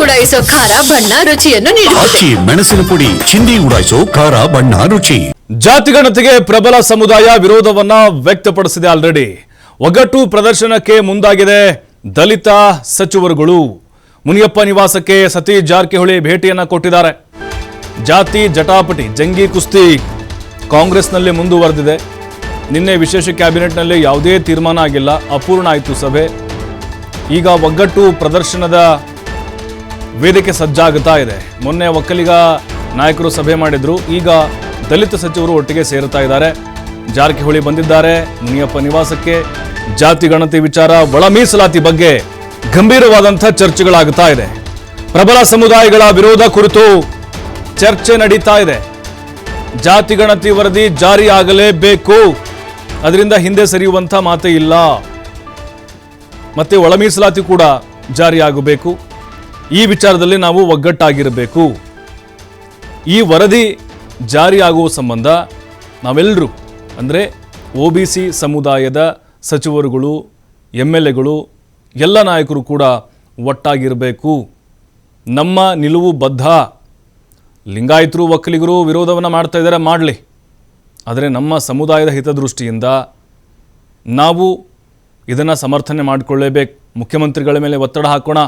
ಉಡಾಯಿಸೋ ಖಾರ ಬಣ್ಣ ರುಚಿಯನ್ನು ನೀಡುತ್ತದೆ. ಮೆಣಸಿನ ಪುಡಿ ಚಿಂದಿ ಉಡಾಯಿಸೋ ಖಾರ ಬಣ್ಣ ರುಚಿ. ಜಾತಿಗಣತಿಗೆ ಪ್ರಬಲ ಸಮುದಾಯ ವಿರೋಧವನ್ನ ವ್ಯಕ್ತಪಡಿಸಿದೆ. ಆಲ್ರೆಡಿ ಒಗ್ಗಟ್ಟು ಪ್ರದರ್ಶನಕ್ಕೆ ಮುಂದಾಗಿದೆ ದಲಿತ ಸಚಿವರುಗಳು. ಮುನಿಯಪ್ಪ ನಿವಾಸಕ್ಕೆ ಸತೀಶ್ ಜಾರಕಿಹೊಳಿ ಭೇಟಿಯನ್ನ ಕೊಟ್ಟಿದ್ದಾರೆ. ಜಾತಿ ಜಟಾಪಟಿ ಜಂಗಿ ಕುಸ್ತಿ ಕಾಂಗ್ರೆಸ್ನಲ್ಲಿ ಮುಂದುವರೆದಿದೆ. ನಿನ್ನೆ ವಿಶೇಷ ಕ್ಯಾಬಿನೆಟ್ನಲ್ಲಿ ಯಾವುದೇ ತೀರ್ಮಾನ ಆಗಿಲ್ಲ, ಅಪೂರ್ಣ ಆಯಿತು ಸಭೆ. ಈಗ ಒಗ್ಗಟ್ಟು ಪ್ರದರ್ಶನದ ವೇದಿಕೆ ಸಜ್ಜಾಗುತ್ತಾ ಇದೆ. ಮೊನ್ನೆ ಒಕ್ಕಲಿಗ ನಾಯಕರು ಸಭೆ ಮಾಡಿದ್ರು, ಈಗ ದಲಿತ ಸಚಿವರು ಒಟ್ಟಿಗೆ ಸೇರುತ್ತಾ ಇದ್ದಾರೆ. ಜಾರಕಿಹೊಳಿ ಬಂದಿದ್ದಾರೆ ಮುನಿಯಪ್ಪ ನಿವಾಸಕ್ಕೆ. ಜಾತಿ ಗಣತಿ ವಿಚಾರ, ಒಳ ಮೀಸಲಾತಿ ಬಗ್ಗೆ ಗಂಭೀರವಾದಂಥ ಚರ್ಚೆಗಳಾಗುತ್ತಾ ಇದೆ. ಪ್ರಬಲ ಸಮುದಾಯಗಳ ವಿರೋಧ ಕುರಿತು ಚರ್ಚೆ ನಡೀತಾ ಇದೆ. ಜಾತಿ ಗಣತಿ ವರದಿ ಜಾರಿ ಆಗಲೇಬೇಕು, ಅದರಿಂದ ಹಿಂದೆ ಸರಿಯುವಂಥ ಮಾತೇ ಇಲ್ಲ. ಮತ್ತೆ ಒಳ ಮೀಸಲಾತಿ ಕೂಡ ಜಾರಿಯಾಗಬೇಕು. ಈ ವಿಚಾರದಲ್ಲಿ ನಾವು ಒಗ್ಗಟ್ಟಾಗಿರಬೇಕು. ಈ ವರದಿ ಜಾರಿಯಾಗುವ ಸಂಬಂಧ ನಾವೆಲ್ಲರೂ ಅಂದರೆ OBC ಸಮುದಾಯದ ಸಚಿವರುಗಳು, MLAಗಳು, ಎಲ್ಲ ನಾಯಕರು ಕೂಡ ಒಟ್ಟಾಗಿರಬೇಕು. ನಮ್ಮ ನಿಲುವು ಬದ್ಧ. ಲಿಂಗಾಯತರು ಒಕ್ಕಲಿಗರು ವಿರೋಧವನ್ನು ಮಾಡ್ತಾ ಇದ್ದಾರೆ, ಮಾಡಲಿ. ಆದರೆ ನಮ್ಮ ಸಮುದಾಯದ ಹಿತದೃಷ್ಟಿಯಿಂದ ನಾವು ಇದನ್ನು ಸಮರ್ಥನೆ ಮಾಡಿಕೊಳ್ಳೇಬೇಕು. ಮುಖ್ಯಮಂತ್ರಿಗಳ ಮೇಲೆ ಒತ್ತಡ ಹಾಕೋಣ.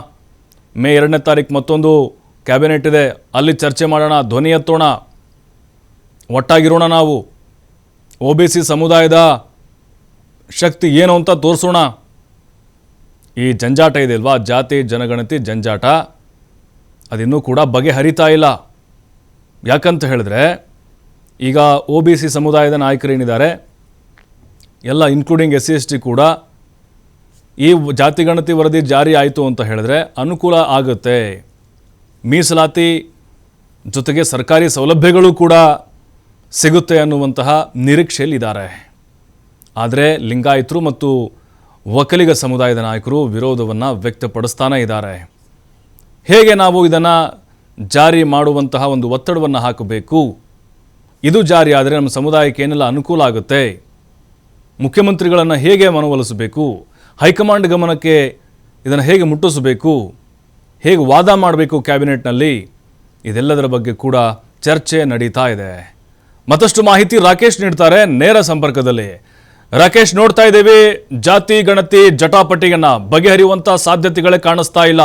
ಮೇ 2ನೇ ತಾರೀಕು ಮತ್ತೊಂದು ಕ್ಯಾಬಿನೆಟ್ ಇದೆ, ಅಲ್ಲಿ ಚರ್ಚೆ ಮಾಡೋಣ, ಧ್ವನಿ ಎತ್ತೋಣ, ಒಟ್ಟಾಗಿರೋಣ. ನಾವು OBC ಸಮುದಾಯದ ಶಕ್ತಿ ಏನು ಅಂತ ತೋರಿಸೋಣ. ಈ ಜಂಜಾಟ ಇದೆ ಅಲ್ವಾ, ಜಾತಿ ಜನಗಣತಿ ಜಂಜಾಟ, ಅದಿನ್ನೂ ಕೂಡ ಬಗೆಹರಿತಾ ಇಲ್ಲ. ಯಾಕಂತ ಹೇಳಿದ್ರೆ ಈಗ OBC ಸಮುದಾಯದ ನಾಯಕರೇನಿದ್ದಾರೆ ಎಲ್ಲ ಇನ್ಕ್ಲೂಡಿಂಗ್ SC/ST ಕೂಡ ಈ ಜಾತಿ ಗಣತಿ ವರದಿ ಜಾರಿ ಆಯಿತು ಅಂತ ಹೇಳಿದ್ರೆ ಅನುಕೂಲ ಆಗುತ್ತೆ. ಮೀಸಲಾತಿ ಜೊತೆಗೆ ಸರ್ಕಾರಿ ಸೌಲಭ್ಯಗಳು ಕೂಡ ಸಿಗುತ್ತೆ ಅನ್ನುವಂತಹ ನಿರೀಕ್ಷೆಯಲ್ಲಿದ್ದಾರೆ. ಆದರೆ ಲಿಂಗಾಯತರು ಮತ್ತು ಒಕ್ಕಲಿಗ ಸಮುದಾಯದ ನಾಯಕರು ವಿರೋಧವನ್ನು ವ್ಯಕ್ತಪಡಿಸ್ತಾನೇ ಇದ್ದಾರೆ. ಹೇಗೆ ನಾವು ಇದನ್ನು ಜಾರಿ ಮಾಡುವಂತಹ ಒಂದು ಒತ್ತಡವನ್ನು ಹಾಕಬೇಕು, ಇದು ಜಾರಿ ಆದರೆ ನಮ್ಮ ಸಮುದಾಯಕ್ಕೆ ಏನೆಲ್ಲ ಅನುಕೂಲ ಆಗುತ್ತೆ, ಮುಖ್ಯಮಂತ್ರಿಗಳನ್ನು ಹೇಗೆ ಮನವೊಲಿಸಬೇಕು, ಹೈಕಮಾಂಡ್ ಗಮನಕ್ಕೆ ಇದನ್ನು ಹೇಗೆ ಮುಟ್ಟಿಸಬೇಕು, ಹೇಗೆ ವಾದ ಮಾಡಬೇಕು ಕ್ಯಾಬಿನೆಟ್ನಲ್ಲಿ, ಇದೆಲ್ಲದರ ಬಗ್ಗೆ ಕೂಡ ಚರ್ಚೆ ನಡೀತಾ ಇದೆ. ಮತ್ತಷ್ಟು ಮಾಹಿತಿ ರಾಕೇಶ್ ನೀಡ್ತಾರೆ ನೇರ ಸಂಪರ್ಕದಲ್ಲಿ. ರಾಕೇಶ್, ನೋಡ್ತಾ ಇದ್ದೀವಿ ಜಾತಿ ಗಣತಿ ಜಟಾಪಟಿಯನ್ನು ಬಗೆಹರಿಯುವಂಥ ಸಾಧ್ಯತೆಗಳೇ ಕಾಣಿಸ್ತಾ ಇಲ್ಲ.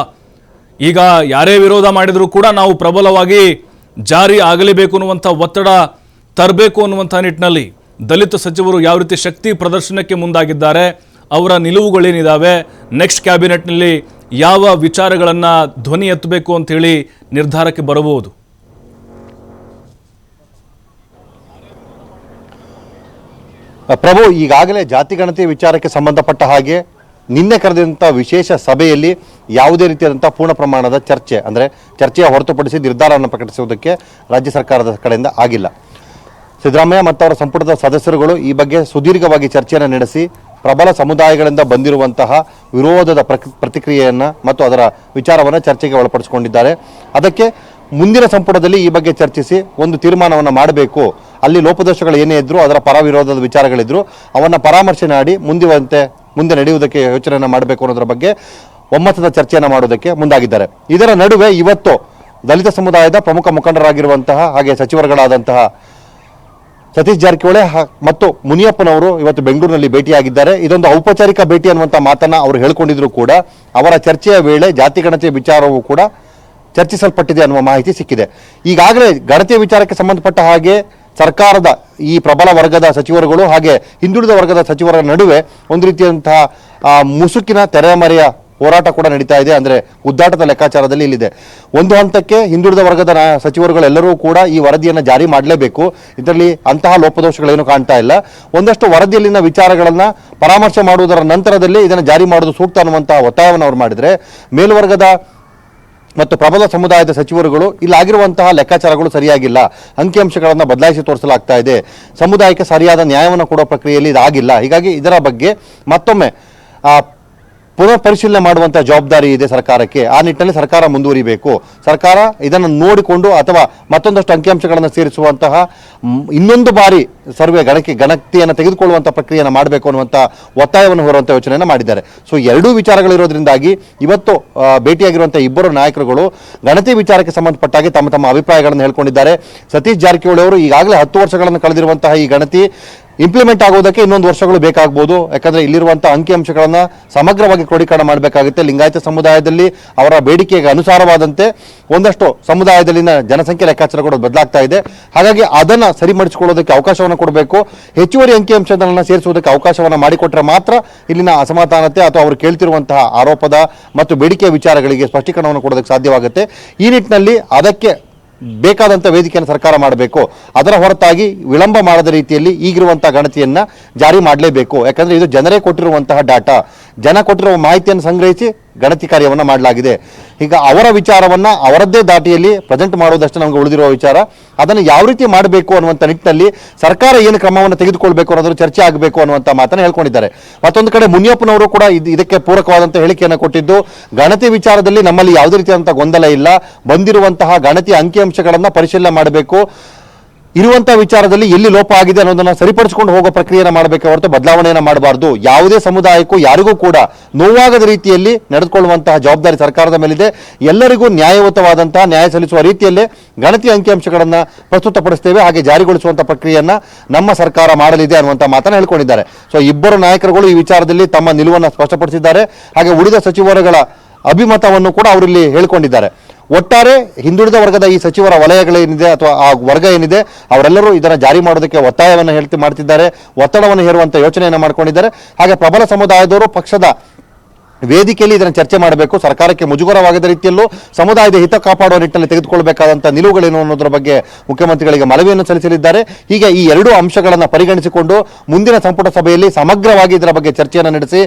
ಈಗ ಯಾರೇ ವಿರೋಧ ಮಾಡಿದರೂ ಕೂಡ ನಾವು ಪ್ರಬಲವಾಗಿ ಜಾರಿ ಆಗಲೇಬೇಕು ಅನ್ನುವಂಥ ಒತ್ತಡ ತರಬೇಕು ಅನ್ನುವಂಥ ನಿಟ್ಟಿನಲ್ಲಿ ದಲಿತ ಸಚಿವರು ಯಾವ ರೀತಿ ಶಕ್ತಿ ಪ್ರದರ್ಶನಕ್ಕೆ ಮುಂದಾಗಿದ್ದಾರೆ, ಅವರ ನಿಲುವುಗಳೇನಿದ್ದಾವೆ, ನೆಕ್ಸ್ಟ್ ಕ್ಯಾಬಿನೆಟ್ನಲ್ಲಿ ಯಾವ ವಿಚಾರಗಳನ್ನು ಧ್ವನಿ ಎತ್ತಬೇಕು ಅಂಥೇಳಿ ನಿರ್ಧಾರಕ್ಕೆ ಬರಬಹುದು? ಪ್ರಭು, ಈಗಾಗಲೇ ಜಾತಿ ಗಣತಿ ವಿಚಾರಕ್ಕೆ ಸಂಬಂಧಪಟ್ಟ ಹಾಗೆ ನಿನ್ನೆ ಕರೆದಂಥ ವಿಶೇಷ ಸಭೆಯಲ್ಲಿ ಯಾವುದೇ ರೀತಿಯಾದಂಥ ಪೂರ್ಣ ಪ್ರಮಾಣದ ಚರ್ಚೆ ಅಂದರೆ ಚರ್ಚೆಯ ಹೊರತುಪಡಿಸಿ ನಿರ್ಧಾರವನ್ನು ಪ್ರಕಟಿಸುವುದಕ್ಕೆ ರಾಜ್ಯ ಸರ್ಕಾರದ ಕಡೆಯಿಂದ ಆಗಿಲ್ಲ. ಸಿದ್ದರಾಮಯ್ಯ ಮತ್ತು ಅವರ ಸಂಪುಟದ ಸದಸ್ಯರುಗಳು ಈ ಬಗ್ಗೆ ಸುದೀರ್ಘವಾಗಿ ಚರ್ಚೆಯನ್ನು ನಡೆಸಿ ಪ್ರಬಲ ಸಮುದಾಯಗಳಿಂದ ಬಂದಿರುವಂತಹ ವಿರೋಧದ ಪ್ರತಿಕ್ರಿಯೆಯನ್ನು ಮತ್ತು ಅದರ ವಿಚಾರವನ್ನು ಚರ್ಚೆಗೆ ಒಳಪಡಿಸಿಕೊಂಡಿದ್ದಾರೆ. ಅದಕ್ಕೆ ಮುಂದಿನ ಸಂಪುಟದಲ್ಲಿ ಈ ಬಗ್ಗೆ ಚರ್ಚಿಸಿ ಒಂದು ತೀರ್ಮಾನವನ್ನು ಮಾಡಬೇಕು. ಅಲ್ಲಿ ಲೋಪದೋಷಗಳು ಏನೇ ಇದ್ದರೂ, ಅದರ ಪರ ವಿರೋಧದ ವಿಚಾರಗಳಿದ್ದರೂ ಅವನ್ನು ಪರಾಮರ್ಶೆ ಮಾಡಿ ಮುಂದೆ ನಡೆಯುವುದಕ್ಕೆ ಯೋಚನೆಯನ್ನು ಮಾಡಬೇಕು ಅನ್ನೋದ್ರ ಬಗ್ಗೆ ಒಮ್ಮತದ ಚರ್ಚೆಯನ್ನು ಮಾಡೋದಕ್ಕೆ ಮುಂದಾಗಿದ್ದಾರೆ. ಇದರ ನಡುವೆ ಇವತ್ತು ದಲಿತ ಸಮುದಾಯದ ಪ್ರಮುಖ ಮುಖಂಡರಾಗಿರುವಂತಹ ಹಾಗೆ ಸಚಿವರುಗಳಾದಂತಹ ಸತೀಶ್ ಜಾರಕಿಹೊಳಿ ಮತ್ತು ಮುನಿಯಪ್ಪನವರು ಇವತ್ತು ಬೆಂಗಳೂರಿನಲ್ಲಿ ಭೇಟಿಯಾಗಿದ್ದಾರೆ. ಇದೊಂದು ಔಪಚಾರಿಕ ಭೇಟಿ ಅನ್ನುವಂಥ ಮಾತನ್ನು ಅವರು ಹೇಳ್ಕೊಂಡಿದ್ರು ಕೂಡ ಅವರ ಚರ್ಚೆಯ ವೇಳೆ ಜಾತಿ ಗಣತಿಯ ವಿಚಾರವೂ ಕೂಡ ಚರ್ಚಿಸಲ್ಪಟ್ಟಿದೆ ಅನ್ನುವ ಮಾಹಿತಿ ಸಿಕ್ಕಿದೆ. ಈಗಾಗಲೇ ಗಣತಿಯ ವಿಚಾರಕ್ಕೆ ಸಂಬಂಧಪಟ್ಟ ಹಾಗೆ ಸರ್ಕಾರದ ಈ ಪ್ರಬಲ ವರ್ಗದ ಸಚಿವರುಗಳು ಹಾಗೆ ಹಿಂದುಳಿದ ವರ್ಗದ ಸಚಿವರ ನಡುವೆ ಒಂದು ರೀತಿಯಂತಹ ಮುಸುಕಿನ ತೆರೆಮರೆಯ ಹೋರಾಟ ಕೂಡ ನಡೀತಾ ಇದೆ. ಅಂದರೆ ಉದ್ದಾಟದ ಲೆಕ್ಕಾಚಾರದಲ್ಲಿ ಇಲ್ಲಿದೆ. ಒಂದು ಹಂತಕ್ಕೆ ಹಿಂದುಳಿದ ವರ್ಗದ ಸಚಿವರುಗಳೆಲ್ಲರೂ ಕೂಡ ಈ ವರದಿಯನ್ನು ಜಾರಿ ಮಾಡಲೇಬೇಕು, ಇದರಲ್ಲಿ ಅಂತಹ ಲೋಪದೋಷಗಳೇನು ಕಾಣ್ತಾ ಇಲ್ಲ. ಒಂದಷ್ಟು ವರದಿಯಲ್ಲಿನ ವಿಚಾರಗಳನ್ನು ಪರಾಮರ್ಶೆ ಮಾಡುವುದರ ನಂತರದಲ್ಲಿ ಇದನ್ನು ಜಾರಿ ಮಾಡೋದು ಸೂಕ್ತ ಅನ್ನುವಂತಹ ಒತ್ತಾಯವನ್ನು ಅವರು ಮಾಡಿದರೆ, ಮೇಲ್ವರ್ಗದ ಮತ್ತು ಪ್ರಬಲ ಸಮುದಾಯದ ಸಚಿವರುಗಳು ಇಲ್ಲಾಗಿರುವಂತಹ ಲೆಕ್ಕಾಚಾರಗಳು ಸರಿಯಾಗಿಲ್ಲ, ಅಂಕಿಅಂಶಗಳನ್ನು ಬದಲಾಯಿಸಿ ತೋರಿಸಲಾಗ್ತಾ ಇದೆ, ಸಮುದಾಯಕ್ಕೆ ಸರಿಯಾದ ನ್ಯಾಯವನ್ನು ಕೊಡುವ ಪ್ರಕ್ರಿಯೆಯಲ್ಲಿ ಇದಾಗಿಲ್ಲ, ಹೀಗಾಗಿ ಇದರ ಬಗ್ಗೆ ಮತ್ತೊಮ್ಮೆ ಪುನಃ ಪರಿಶೀಲನೆ ಮಾಡುವಂತಹ ಜವಾಬ್ದಾರಿ ಇದೆ ಸರ್ಕಾರಕ್ಕೆ. ಆ ನಿಟ್ಟಿನಲ್ಲಿ ಸರ್ಕಾರ ಮುಂದುವರಿಬೇಕು. ಸರ್ಕಾರ ಇದನ್ನು ನೋಡಿಕೊಂಡು ಅಥವಾ ಮತ್ತೊಂದಷ್ಟು ಅಂಕಿಅಂಶಗಳನ್ನು ಸೇರಿಸುವಂತಹ ಇನ್ನೊಂದು ಬಾರಿ ಸರ್ವೆ ಗಣತಿಯನ್ನು ತೆಗೆದುಕೊಳ್ಳುವಂತಹ ಪ್ರಕ್ರಿಯೆಯನ್ನು ಮಾಡಬೇಕು ಅನ್ನುವಂಥ ಒತ್ತಾಯವನ್ನು ಹೊರುವಂಥ ಯೋಚನೆಯನ್ನು ಮಾಡಿದ್ದಾರೆ. ಸೊ ಎರಡೂ ವಿಚಾರಗಳಿರೋದ್ರಿಂದಾಗಿ ಇವತ್ತು ಭೇಟಿಯಾಗಿರುವಂಥ ಇಬ್ಬರು ನಾಯಕರುಗಳು ಗಣತಿ ವಿಚಾರಕ್ಕೆ ಸಂಬಂಧಪಟ್ಟಾಗಿ ತಮ್ಮ ತಮ್ಮ ಅಭಿಪ್ರಾಯಗಳನ್ನು ಹೇಳ್ಕೊಂಡಿದ್ದಾರೆ. ಸತೀಶ್ ಜಾರಕಿಹೊಳಿ ಅವರು ಈಗಾಗಲೇ 10 ವರ್ಷಗಳನ್ನು ಕಳೆದಿರುವಂತಹ ಈ ಗಣತಿ ಇಂಪ್ಲಿಮೆಂಟ್ ಆಗೋದಕ್ಕೆ ಇನ್ನೊಂದು ವರ್ಷಗಳು ಬೇಕಾಗಬಹುದು. ಯಾಕಂದರೆ ಇಲ್ಲಿರುವಂಥ ಅಂಕಿಅಂಶಗಳನ್ನು ಸಮಗ್ರವಾಗಿ ಕ್ರೋಢೀಕರಣ ಮಾಡಬೇಕಾಗುತ್ತೆ. ಲಿಂಗಾಯತ ಸಮುದಾಯದಲ್ಲಿ ಅವರ ಬೇಡಿಕೆಗೆ ಅನುಸಾರವಾದಂತೆ ಒಂದಷ್ಟು ಸಮುದಾಯದಲ್ಲಿನ ಜನಸಂಖ್ಯೆ ಲೆಕ್ಕಾಚಾರ ಕೂಡ ಬದಲಾಗ್ತಾ ಇದೆ. ಹಾಗಾಗಿ ಅದನ್ನು ಸರಿಪಡಿಸಿಕೊಳ್ಳೋದಕ್ಕೆ ಅವಕಾಶವನ್ನು ಕೊಡಬೇಕು. ಹೆಚ್ಚುವರಿ ಅಂಕಿಅಂಶಗಳನ್ನು ಸೇರಿಸುವುದಕ್ಕೆ ಅವಕಾಶವನ್ನು ಮಾಡಿಕೊಟ್ರೆ ಮಾತ್ರ ಇಲ್ಲಿನ ಅಸಮಾಧಾನತೆ ಅಥವಾ ಅವರು ಕೇಳ್ತಿರುವಂತಹ ಆರೋಪದ ಮತ್ತು ಬೇಡಿಕೆಯ ವಿಚಾರಗಳಿಗೆ ಸ್ಪಷ್ಟೀಕರಣವನ್ನು ಕೊಡೋದಕ್ಕೆ ಸಾಧ್ಯವಾಗುತ್ತೆ. ಈ ನಿಟ್ಟಿನಲ್ಲಿ ಅದಕ್ಕೆ ಬೇಕಾದಂಥ ವೇದಿಕೆಯನ್ನು ಸರ್ಕಾರ ಮಾಡಬೇಕು. ಅದರ ಹೊರತಾಗಿ ವಿಳಂಬ ಮಾಡದ ರೀತಿಯಲ್ಲಿ ಈಗಿರುವಂತಹ ಗಣತಿಯನ್ನು ಜಾರಿ ಮಾಡಲೇಬೇಕು. ಯಾಕಂದರೆ ಇದು ಜನರೇ ಕೊಟ್ಟಿರುವಂತಹ ಡಾಟಾ, ಜನ ಕೊಟ್ಟಿರುವ ಮಾಹಿತಿಯನ್ನು ಸಂಗ್ರಹಿಸಿ ಗಣತಿ ಕಾರ್ಯವನ್ನು ಮಾಡಲಾಗಿದೆ. ಈಗ ಅವರ ವಿಚಾರವನ್ನು ಅವರದ್ದೇ ದಾಟಿಯಲ್ಲಿ ಪ್ರೆಸೆಂಟ್ ಮಾಡೋದಷ್ಟು ನಮಗೆ ಉಳಿದಿರುವ ವಿಚಾರ. ಅದನ್ನು ಯಾವ ರೀತಿ ಮಾಡಬೇಕು ಅನ್ನುವಂಥ ನಿಟ್ಟಿನಲ್ಲಿ ಸರ್ಕಾರ ಏನು ಕ್ರಮವನ್ನು ತೆಗೆದುಕೊಳ್ಬೇಕು ಅನ್ನೋದ್ರ ಚರ್ಚೆ ಆಗಬೇಕು ಅನ್ನುವಂಥ ಮಾತನ್ನು ಹೇಳ್ಕೊಂಡಿದ್ದಾರೆ. ಮತ್ತೊಂದು ಕಡೆ ಮುನಿಯಪ್ಪನವರು ಕೂಡ ಇದಕ್ಕೆ ಪೂರಕವಾದಂಥ ಹೇಳಿಕೆಯನ್ನು ಕೊಟ್ಟಿದ್ದು, ಗಣತಿ ವಿಚಾರದಲ್ಲಿ ನಮ್ಮಲ್ಲಿ ಯಾವುದೇ ರೀತಿಯಾದಂಥ ಗೊಂದಲ ಇಲ್ಲ, ಬಂದಿರುವಂತಹ ಗಣತಿ ಅಂಕಿಅಂಶಗಳನ್ನು ಪರಿಶೀಲನೆ ಮಾಡಬೇಕು, ಇರುವಂಥ ವಿಚಾರದಲ್ಲಿ ಎಲ್ಲಿ ಲೋಪ ಆಗಿದೆ ಅನ್ನೋದನ್ನು ಸರಿಪಡಿಸಿಕೊಂಡು ಹೋಗೋ ಪ್ರಕ್ರಿಯೆಯನ್ನು ಮಾಡಬೇಕೆ ಹೊರತು ಬದಲಾವಣೆಯನ್ನು ಮಾಡಬಾರ್ದು. ಯಾವುದೇ ಸಮುದಾಯಕ್ಕೂ ಯಾರಿಗೂ ಕೂಡ ನೋವಾಗದ ರೀತಿಯಲ್ಲಿ ನಡೆದುಕೊಳ್ಳುವಂತಹ ಜವಾಬ್ದಾರಿ ಸರ್ಕಾರದ ಮೇಲಿದೆ. ಎಲ್ಲರಿಗೂ ನ್ಯಾಯಯುತವಾದಂತಹ ನ್ಯಾಯ ಸಲ್ಲಿಸುವ ರೀತಿಯಲ್ಲೇ ಗಣತಿ ಅಂಕಿಅಂಶಗಳನ್ನು ಪ್ರಸ್ತುತಪಡಿಸ್ತೇವೆ, ಹಾಗೆ ಜಾರಿಗೊಳಿಸುವಂಥ ಪ್ರಕ್ರಿಯೆಯನ್ನು ನಮ್ಮ ಸರ್ಕಾರ ಮಾಡಲಿದೆ ಅನ್ನುವಂಥ ಮಾತನ್ನು ಹೇಳ್ಕೊಂಡಿದ್ದಾರೆ. ಸೊ ಇಬ್ಬರು ನಾಯಕರುಗಳು ಈ ವಿಚಾರದಲ್ಲಿ ತಮ್ಮ ನಿಲುವನ್ನು ಸ್ಪಷ್ಟಪಡಿಸಿದ್ದಾರೆ. ಹಾಗೆ ಉಳಿದ ಸಚಿವರುಗಳ ಅಭಿಮತವನ್ನು ಕೂಡ ಅವರಲ್ಲಿ ಹೇಳ್ಕೊಂಡಿದ್ದಾರೆ. ಒಟ್ಟಾರೆ ಹಿಂದುಳಿದ ವರ್ಗದ ಈ ಸಚಿವರ ವಲಯಗಳೇನಿದೆ ಅಥವಾ ಆ ವರ್ಗ ಏನಿದೆ ಅವರೆಲ್ಲರೂ ಇದನ್ನು ಜಾರಿ ಮಾಡೋದಕ್ಕೆ ಒತ್ತಾಯವನ್ನು ಮಾಡ್ತಿದ್ದಾರೆ, ಒತ್ತಡವನ್ನು ಹೇರುವಂಥ ಯೋಚನೆಯನ್ನು ಮಾಡ್ಕೊಂಡಿದ್ದಾರೆ. ಹಾಗೆ ಪ್ರಬಲ ಸಮುದಾಯದವರು ಪಕ್ಷದ ವೇದಿಕೆಯಲ್ಲಿ ಇದನ್ನು ಚರ್ಚೆ ಮಾಡಬೇಕು. ಸರ್ಕಾರಕ್ಕೆ ಮುಜುಗರವಾಗದ ರೀತಿಯಲ್ಲೂ ಸಮುದಾಯದ ಹಿತ ಕಾಪಾಡುವ ನಿಟ್ಟಿನಲ್ಲಿ ತೆಗೆದುಕೊಳ್ಳಬೇಕಾದಂಥ ನಿಲುವುಗಳೇನು ಅನ್ನೋದರ ಬಗ್ಗೆ ಮುಖ್ಯಮಂತ್ರಿಗಳಿಗೆ ಮನವಿಯನ್ನು ಸಲ್ಲಿಸಲಿದ್ದಾರೆ. ಹೀಗೆ ಈ ಎರಡೂ ಅಂಶಗಳನ್ನು ಪರಿಗಣಿಸಿಕೊಂಡು ಮುಂದಿನ ಸಂಪುಟ ಸಭೆಯಲ್ಲಿ ಸಮಗ್ರವಾಗಿ ಇದರ ಬಗ್ಗೆ ಚರ್ಚೆಯನ್ನು ನಡೆಸಿ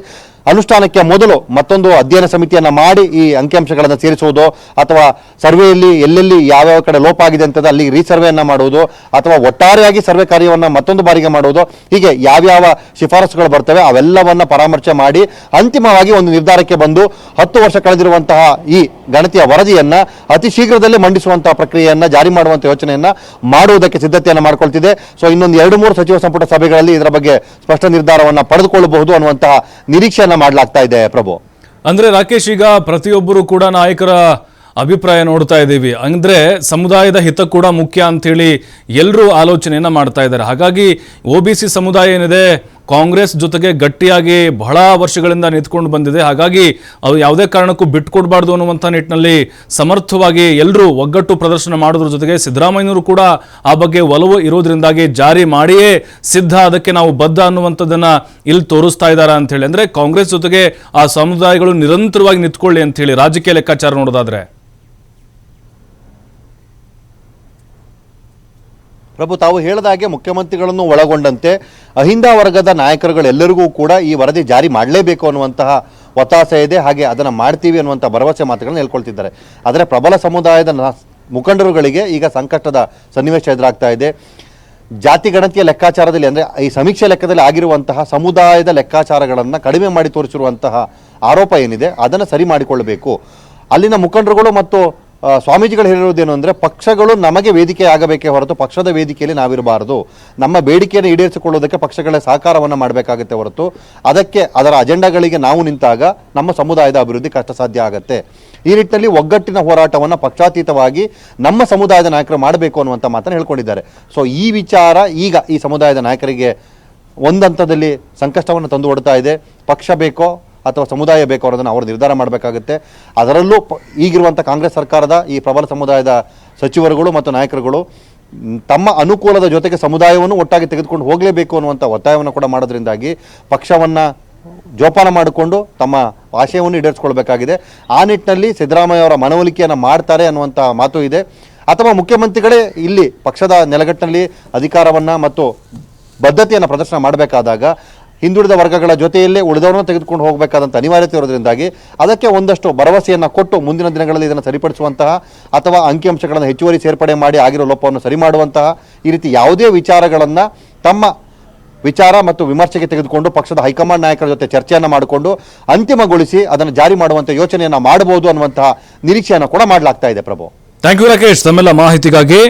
ಅನುಷ್ಠಾನಕ್ಕೆ ಮೊದಲು ಮತ್ತೊಂದು ಅಧ್ಯಯನ ಸಮಿತಿಯನ್ನು ಮಾಡಿ ಈ ಅಂಕಿಅಂಶಗಳನ್ನು ಸೇರಿಸುವುದು ಅಥವಾ ಸರ್ವೆಯಲ್ಲಿ ಎಲ್ಲೆಲ್ಲಿ ಯಾವ್ಯಾವ ಕಡೆ ಲೋಪ ಆಗಿದೆ ಅಂತದ್ದು ಅಲ್ಲಿ ರೀಸರ್ವೆಯನ್ನು ಮಾಡುವುದು ಅಥವಾ ಒಟ್ಟಾರೆಯಾಗಿ ಸರ್ವೆ ಕಾರ್ಯವನ್ನು ಮತ್ತೊಂದು ಬಾರಿಗೆ ಮಾಡುವುದು, ಹೀಗೆ ಯಾವ್ಯಾವ ಶಿಫಾರಸುಗಳು ಬರ್ತವೆ ಅವೆಲ್ಲವನ್ನು ಪರಾಮರ್ಶೆ ಮಾಡಿ ಅಂತಿಮವಾಗಿ ಒಂದು ನಿರ್ಧಾರಕ್ಕೆ ಬಂದು 10 ವರ್ಷ ಕಳೆದಿರುವಂತಹ ಈ ಗಣತಿಯ ವರದಿಯನ್ನು ಅತಿ ಶೀಘ್ರದಲ್ಲೇ ಮಂಡಿಸುವಂತಹ ಪ್ರಕ್ರಿಯೆಯನ್ನು ಜಾರಿ ಮಾಡುವಂಥ ಯೋಚನೆಯನ್ನು ಮಾಡುವುದಕ್ಕೆ ಸಿದ್ಧತೆಯನ್ನು ಮಾಡಿಕೊಳ್ತಿದೆ. ಸೊ ಇನ್ನೊಂದು 2-3 ಸಚಿವ ಸಂಪುಟ ಸಭೆಗಳಲ್ಲಿ ಇದರ ಬಗ್ಗೆ ಸ್ಪಷ್ಟ ನಿರ್ಧಾರವನ್ನು ಪಡೆದುಕೊಳ್ಳಬಹುದು ಅನ್ನುವಂತಹ ನಿರೀಕ್ಷೆಯನ್ನು ಮಾಡಲಾಗ್ತಾ ಇದೆ. ಪ್ರಭು, ಅಂದ್ರೆ ರಾಕೇಶ್, ಈಗ ಪ್ರತಿಯೊಬ್ಬರು ಕೂಡ ನಾಯಕರ ಅಭಿಪ್ರಾಯ ನೋಡ್ತಾ ಇದ್ದೀವಿ. ಅಂದರೆ ಸಮುದಾಯದ ಹಿತ ಕೂಡ ಮುಖ್ಯ ಅಂಥೇಳಿ ಎಲ್ಲರೂ ಆಲೋಚನೆಯನ್ನು ಮಾಡ್ತಾ ಇದ್ದಾರೆ. ಹಾಗಾಗಿ OBC ಸಮುದಾಯ ಏನಿದೆ ಕಾಂಗ್ರೆಸ್ ಜೊತೆಗೆ ಗಟ್ಟಿಯಾಗಿ ಬಹಳ ವರ್ಷಗಳಿಂದ ನಿಂತ್ಕೊಂಡು ಬಂದಿದೆ. ಹಾಗಾಗಿ ಅದು ಯಾವುದೇ ಕಾರಣಕ್ಕೂ ಬಿಟ್ಕೊಡ್ಬಾರ್ದು ಅನ್ನುವಂಥ ನಿಟ್ಟಿನಲ್ಲಿ ಸಮರ್ಥವಾಗಿ ಎಲ್ಲರೂ ಒಗ್ಗಟ್ಟು ಪ್ರದರ್ಶನ ಮಾಡೋದ್ರ ಜೊತೆಗೆ ಸಿದ್ದರಾಮಯ್ಯನವರು ಕೂಡ ಆ ಬಗ್ಗೆ ಒಲವು ಇರೋದ್ರಿಂದಾಗಿ ಜಾರಿ ಮಾಡಿಯೇ ಸಿದ್ಧ, ಅದಕ್ಕೆ ನಾವು ಬದ್ಧ ಅನ್ನುವಂಥದ್ದನ್ನು ಇಲ್ಲಿ ತೋರಿಸ್ತಾ ಇದ್ದಾರೆ ಅಂಥೇಳಿ. ಅಂದರೆ ಕಾಂಗ್ರೆಸ್ ಜೊತೆಗೆ ಆ ಸಮುದಾಯಗಳು ನಿರಂತರವಾಗಿ ನಿಂತ್ಕೊಳ್ಳಿ ಅಂಥೇಳಿ ರಾಜಕೀಯ ಲೆಕ್ಕಾಚಾರ ನೋಡೋದಾದ್ರೆ. ಪ್ರಭು, ತಾವು ಹೇಳಿದಾಗೆ ಮುಖ್ಯಮಂತ್ರಿಗಳನ್ನು ಒಳಗೊಂಡಂತೆ ಅಹಿಂದ ವರ್ಗದ ನಾಯಕರುಗಳೆಲ್ಲರಿಗೂ ಕೂಡ ಈ ವರದಿ ಜಾರಿ ಮಾಡಲೇಬೇಕು ಅನ್ನುವಂತಹ ಒತ್ತಾಸೆ ಇದೆ. ಹಾಗೆ ಅದನ್ನು ಮಾಡ್ತೀವಿ ಅನ್ನುವಂಥ ಭರವಸೆ ಮಾತುಗಳನ್ನು ಹೇಳ್ಕೊಳ್ತಿದ್ದಾರೆ. ಆದರೆ ಪ್ರಬಲ ಸಮುದಾಯದ ಮುಖಂಡರುಗಳಿಗೆ ಈಗ ಸಂಕಷ್ಟದ ಸನ್ನಿವೇಶ ಎದುರಾಗ್ತಾ ಇದೆ. ಜಾತಿ ಗಣತಿಯ ಲೆಕ್ಕಾಚಾರದಲ್ಲಿ ಅಂದರೆ ಈ ಸಮೀಕ್ಷೆ ಲೆಕ್ಕದಲ್ಲಿ ಆಗಿರುವಂತಹ ಸಮುದಾಯದ ಲೆಕ್ಕಾಚಾರಗಳನ್ನು ಕಡಿಮೆ ಮಾಡಿ ತೋರಿಸಿರುವಂತಹ ಆರೋಪ ಏನಿದೆ ಅದನ್ನು ಸರಿ ಮಾಡಿಕೊಳ್ಳಬೇಕು. ಅಲ್ಲಿನ ಮುಖಂಡರುಗಳು ಮತ್ತು ಸ್ವಾಮೀಜಿಗಳು ಹೇಳಿರುವುದೇನು ಅಂದರೆ, ಪಕ್ಷಗಳು ನಮಗೆ ವೇದಿಕೆ ಆಗಬೇಕೇ ಹೊರತು ಪಕ್ಷದ ವೇದಿಕೆಯಲ್ಲಿ ನಾವಿರಬಾರದು. ನಮ್ಮ ಬೇಡಿಕೆಯನ್ನು ಈಡೇರಿಸಿಕೊಳ್ಳೋದಕ್ಕೆ ಪಕ್ಷಗಳ ಸಹಕಾರವನ್ನು ಮಾಡಬೇಕಾಗುತ್ತೆ ಹೊರತು ಅದಕ್ಕೆ ಅದರ ಅಜೆಂಡಾಗಳಿಗೆ ನಾವು ನಿಂತಾಗ ನಮ್ಮ ಸಮುದಾಯದ ಅಭಿವೃದ್ಧಿ ಕಷ್ಟ ಸಾಧ್ಯ ಆಗುತ್ತೆ. ಈ ನಿಟ್ಟಿನಲ್ಲಿ ಒಗ್ಗಟ್ಟಿನ ಹೋರಾಟವನ್ನು ಪಕ್ಷಾತೀತವಾಗಿ ನಮ್ಮ ಸಮುದಾಯದ ನಾಯಕರು ಮಾಡಬೇಕು ಅನ್ನುವಂಥ ಮಾತನ್ನು ಹೇಳ್ಕೊಂಡಿದ್ದಾರೆ. ಸೊ ಈ ವಿಚಾರ ಈಗ ಈ ಸಮುದಾಯದ ನಾಯಕರಿಗೆ ಒಂದಂತದಲ್ಲಿ ಸಂಕಷ್ಟವನ್ನು ತಂದು ಕೊಡ್ತಾ ಇದೆ. ಪಕ್ಷ ಬೇಕೋ ಅಥವಾ ಸಮುದಾಯ ಬೇಕೋ ಅನ್ನೋದನ್ನು ಅವರು ನಿರ್ಧಾರ ಮಾಡಬೇಕಾಗುತ್ತೆ. ಅದರಲ್ಲೂ ಈಗಿರುವಂಥ ಕಾಂಗ್ರೆಸ್ ಸರ್ಕಾರದ ಈ ಪ್ರಬಲ ಸಮುದಾಯದ ಸಚಿವರುಗಳು ಮತ್ತು ನಾಯಕರುಗಳು ತಮ್ಮ ಅನುಕೂಲದ ಜೊತೆಗೆ ಸಮುದಾಯವನ್ನು ಒಟ್ಟಾಗಿ ತೆಗೆದುಕೊಂಡು ಹೋಗಲೇಬೇಕು ಅನ್ನುವಂಥ ಒತ್ತಾಯವನ್ನು ಕೂಡ ಮಾಡೋದ್ರಿಂದಾಗಿ ಪಕ್ಷವನ್ನು ಜೋಪಾನ ಮಾಡಿಕೊಂಡು ತಮ್ಮ ಆಶಯವನ್ನು ಈಡೇರಿಸಿಕೊಳ್ಬೇಕಾಗಿದೆ. ಆ ನಿಟ್ಟಿನಲ್ಲಿ ಸಿದ್ದರಾಮಯ್ಯ ಅವರ ಮನವೊಲಿಕೆಯನ್ನು ಮಾಡ್ತಾರೆ ಅನ್ನುವಂಥ ಮಾತು ಇದೆ. ಅಥವಾ ಮುಖ್ಯಮಂತ್ರಿಗಳೇ ಇಲ್ಲಿ ಪಕ್ಷದ ನೆಲೆಗಟ್ಟಿನಲ್ಲಿ ಅಧಿಕಾರವನ್ನು ಮತ್ತು ಬದ್ಧತೆಯನ್ನು ಪ್ರದರ್ಶನ ಮಾಡಬೇಕಾದಾಗ ಹಿಂದುಳಿದ ವರ್ಗಗಳ ಜೊತೆಯಲ್ಲೇ ಉಳಿದವರನ್ನು ತೆಗೆದುಕೊಂಡು ಹೋಗಬೇಕಾದಂಥ ಅನಿವಾರ್ಯತೆ ಇರೋದ್ರಿಂದಾಗಿ ಅದಕ್ಕೆ ಒಂದಷ್ಟು ಭರವಸೆಯನ್ನು ಕೊಟ್ಟು ಮುಂದಿನ ದಿನಗಳಲ್ಲಿ ಇದನ್ನು ಸರಿಪಡಿಸುವಂತಹ ಅಥವಾ ಅಂಕಿಅಂಶಗಳನ್ನು ಹೆಚ್ಚುವರಿ ಸೇರ್ಪಡೆ ಮಾಡಿ ಆಗಿರೋ ಲೋಪವನ್ನು ಸರಿ ಮಾಡುವಂತಹ ಈ ರೀತಿ ಯಾವುದೇ ವಿಚಾರಗಳನ್ನು ತಮ್ಮ ವಿಚಾರ ಮತ್ತು ವಿಮರ್ಶೆಗೆ ತೆಗೆದುಕೊಂಡು ಪಕ್ಷದ ಹೈಕಮಾಂಡ್ ನಾಯಕರ ಜೊತೆ ಚರ್ಚೆಯನ್ನು ಮಾಡಿಕೊಂಡು ಅಂತಿಮಗೊಳಿಸಿ ಅದನ್ನು ಜಾರಿ ಮಾಡುವಂಥ ಯೋಚನೆಯನ್ನು ಮಾಡಬಹುದು ಅನ್ನುವಂತಹ ನಿರೀಕ್ಷೆಯನ್ನು ಕೂಡ ಮಾಡಲಾಗ್ತಾ ಇದೆ. ಪ್ರಭು, ಥ್ಯಾಂಕ್ ಯು ರಾಕೇಶ್, ತಮ್ಮೆಲ್ಲ ಮಾಹಿತಿಗಾಗಿ.